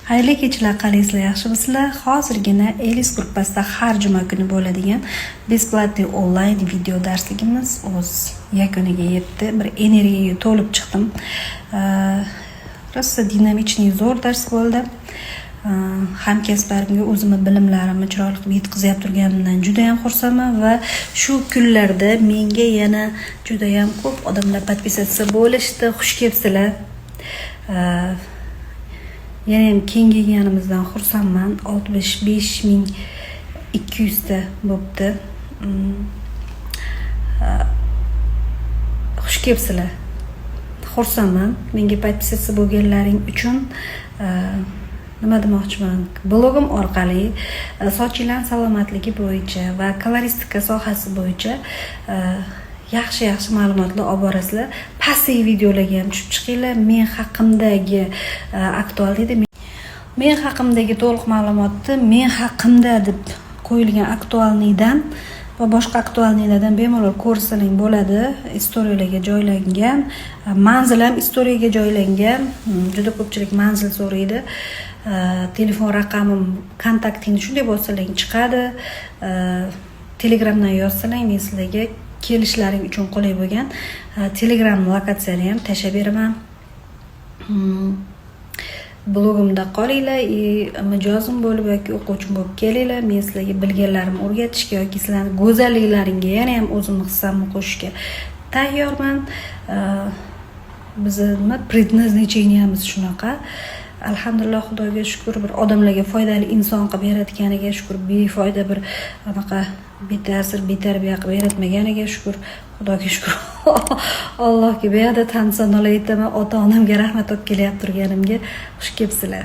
Xayrli kechalar, qalaysizlar, yaxshimisizlar? Hozirgina Elis gruppasida har juma kuni bo'ladigan besplatniy onlayn video darsligimiz o'z yakuniga yetdi. Bir energiyaga to'lib chiqdim. Rosa dinamichniy zo'r dars bo'ldi. Hamkasblarimga o'zimni bilimlarimni chiroyli qilib yetkazib turganimdan juda ham xursandman va shu kunlarda menga yana juda ham ko'p odamlar podpisatsiya bo'lishdi. Xush kelibsizlar. Yana ham kengayganimizdan xursandman. 65.200 ta bo'pti. Xush kelibsizlar. Xursandman. Menga podpisatsiya bo'lganlaring uchun nima demoqchiman? Blogim orqali sochinglar salomatligi bo'yicha va koloristika sohasi bo'yicha yaxshi ma'lumotlar olib borasizlar. Pastdagi videolarga ham tushib chiqinglar. Men haqimdagi aktual edi. Men haqimdagi to'liq ma'lumotni men haqimda deb qo'yilgan aktualniydan va boshqa aktualniylardan bemalol ko'rsaling bo'ladi. Istoriyalarga joylangan, manzil ham istoriyaga joylangan. Juda ko'pchilik manzil so'raydi. Telefon raqamim, kontaktingni shunday bo'lsalang chiqadi. Telegramdan yozsalang men sizlarga kelishlaring uchun qulay bo'lgan Telegram lokatsiyani ham tashlab beraman. Blogimda qolinglar, mijozim bo'lib yoki o'quvchim bo'lib kelinglar. Men sizlarga bilganlarimni o'rgatishga yoki sizlarning go'zalliklaringga yana ham o'zimni hissamni qo'shishga tayyorman. Bizni prednaznicheniyamiz shunaqa. Alhamdulillah, Xudoga shukr, bir odamlarga foydali inson qilib yaratganiga shukr, befoyda bir anaqa beta'sir, betarbiya qilib yaratmaganiga shukr, Xudoga shukr. Allohga beada tan sanolar aytaman, ota-onamga rahmat olib kelyapti turganimga. Xush kelibsizlar.